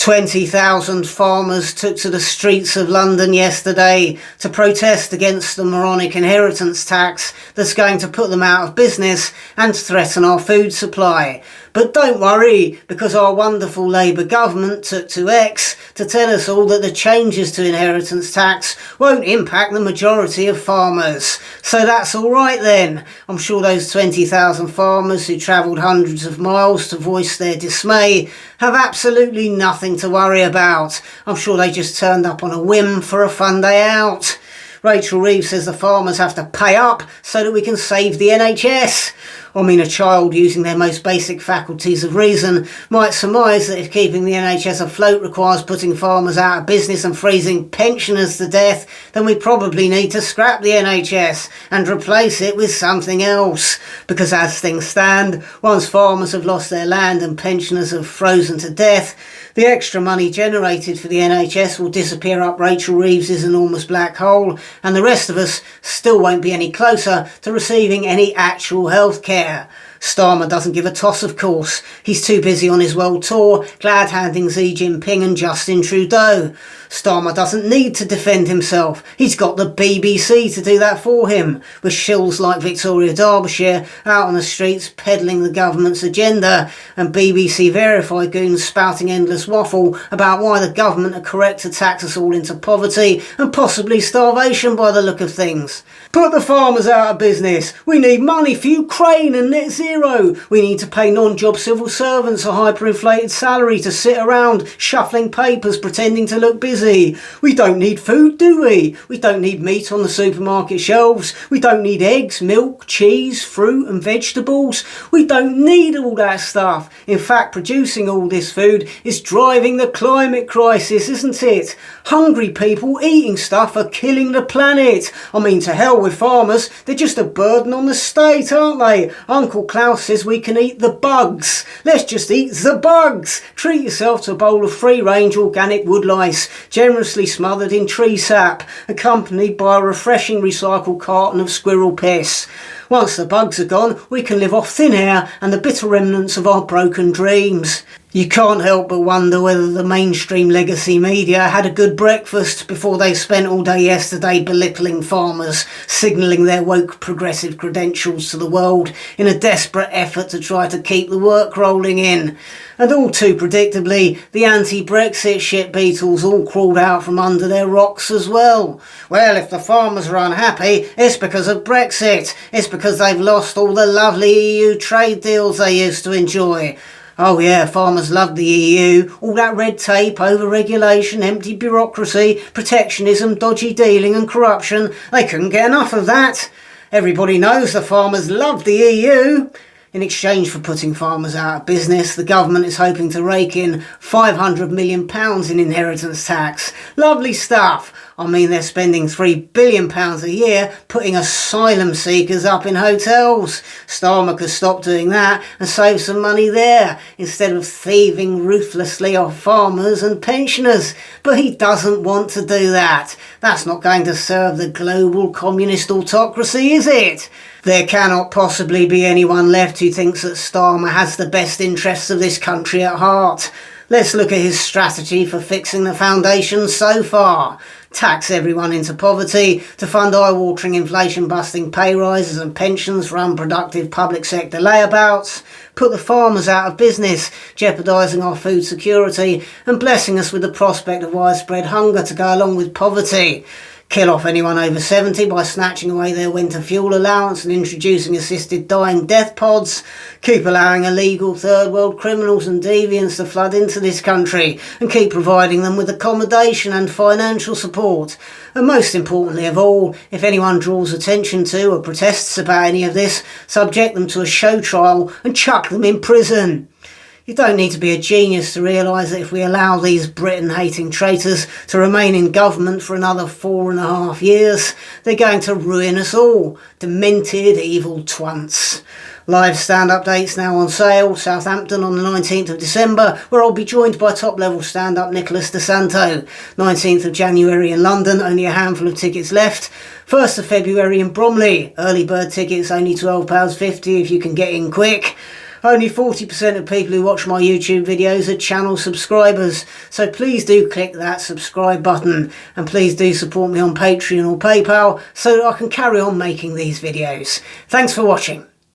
20,000 farmers took to the streets of London yesterday to protest against the moronic inheritance tax that's going to put them out of business and threaten our food supply. But don't worry, because our wonderful Labour government took to X to tell us all that the changes to inheritance tax won't impact the majority of farmers. So that's all right then. I'm sure those 20,000 farmers who travelled hundreds of miles to voice their dismay have absolutely nothing to worry about. I'm sure they just turned up on a whim for a fun day out. Rachel Reeves says the farmers have to pay up so that we can save the NHS. I mean, a child using their most basic faculties of reason might surmise that if keeping the NHS afloat requires putting farmers out of business and freezing pensioners to death, then we probably need to scrap the NHS and replace it with something else. Because as things stand, once farmers have lost their land and pensioners have frozen to death, the extra money generated for the NHS will disappear up Rachel Reeves' enormous black hole, and the rest of us still won't be any closer to receiving any actual health care. Starmer doesn't give a toss, of course. He's too busy on his world tour, glad-handing Xi Jinping and Justin Trudeau. Starmer doesn't need to defend himself. He's got the BBC to do that for him, with shills like Victoria Derbyshire out on the streets peddling the government's agenda, and BBC verified goons spouting endless waffle about why the government are correct to tax us all into poverty and possibly starvation by the look of things. Put the farmers out of business. We need money for Ukraine and net zero. We need to pay non-job civil servants a hyperinflated salary to sit around shuffling papers pretending to look busy. We don't need food, do we? We don't need meat on the supermarket shelves. We don't need eggs, milk, cheese, fruit and vegetables. We don't need all that stuff. In fact, producing all this food is driving the climate crisis, isn't it? Hungry people eating stuff are killing the planet. I mean, to hell with farmers, they're just a burden on the state, aren't they? Uncle Klaus says we can eat the bugs. Let's just eat the bugs. Treat yourself to a bowl of free-range organic woodlice, generously smothered in tree sap, accompanied by a refreshing recycled carton of squirrel piss. Once the bugs are gone, we can live off thin air and the bitter remnants of our broken dreams. You can't help but wonder whether the mainstream legacy media had a good breakfast before they spent all day yesterday belittling farmers, signalling their woke progressive credentials to the world in a desperate effort to try to keep the work rolling in. And all too predictably, the anti-Brexit shit beetles all crawled out from under their rocks as well. Well, if the farmers are unhappy, it's because of Brexit. It's because they've lost all the lovely EU trade deals they used to enjoy. Oh yeah, farmers loved the EU, all that red tape, over-regulation, empty bureaucracy, protectionism, dodgy dealing and corruption. They couldn't get enough of that. Everybody knows the farmers loved the EU. In exchange for putting farmers out of business, the government is hoping to rake in £500 million in inheritance tax. Lovely stuff. I mean, they're spending £3 billion a year putting asylum seekers up in hotels. Starmer could stop doing that and save some money there, instead of thieving ruthlessly off farmers and pensioners. But he doesn't want to do that. That's not going to serve the global communist autocracy, is it? There cannot possibly be anyone left who thinks that Starmer has the best interests of this country at heart. Let's look at his strategy for fixing the foundations so far. Tax everyone into poverty to fund eye-watering inflation-busting pay rises and pensions for unproductive public sector layabouts, put the farmers out of business, jeopardising our food security and blessing us with the prospect of widespread hunger to go along with poverty. Kill off anyone over 70 by snatching away their winter fuel allowance and introducing assisted dying death pods. Keep allowing illegal third world criminals and deviants to flood into this country and keep providing them with accommodation and financial support. And most importantly of all, if anyone draws attention to or protests about any of this, subject them to a show trial and chuck them in prison. You don't need to be a genius to realise that if we allow these Britain-hating traitors to remain in government for another 4.5 years, they're going to ruin us all. Demented, evil twants. Live stand-up dates now on sale. Southampton on the 19th of December, where I'll be joined by top-level stand-up Nicholas de Santo. 19th of January in London, only a handful of tickets left. 1st of February in Bromley, early bird tickets only £12.50 if you can get in quick. Only 40% of people who watch my YouTube videos are channel subscribers, so please do click that subscribe button, and please do support me on Patreon or PayPal so that I can carry on making these videos. Thanks for watching.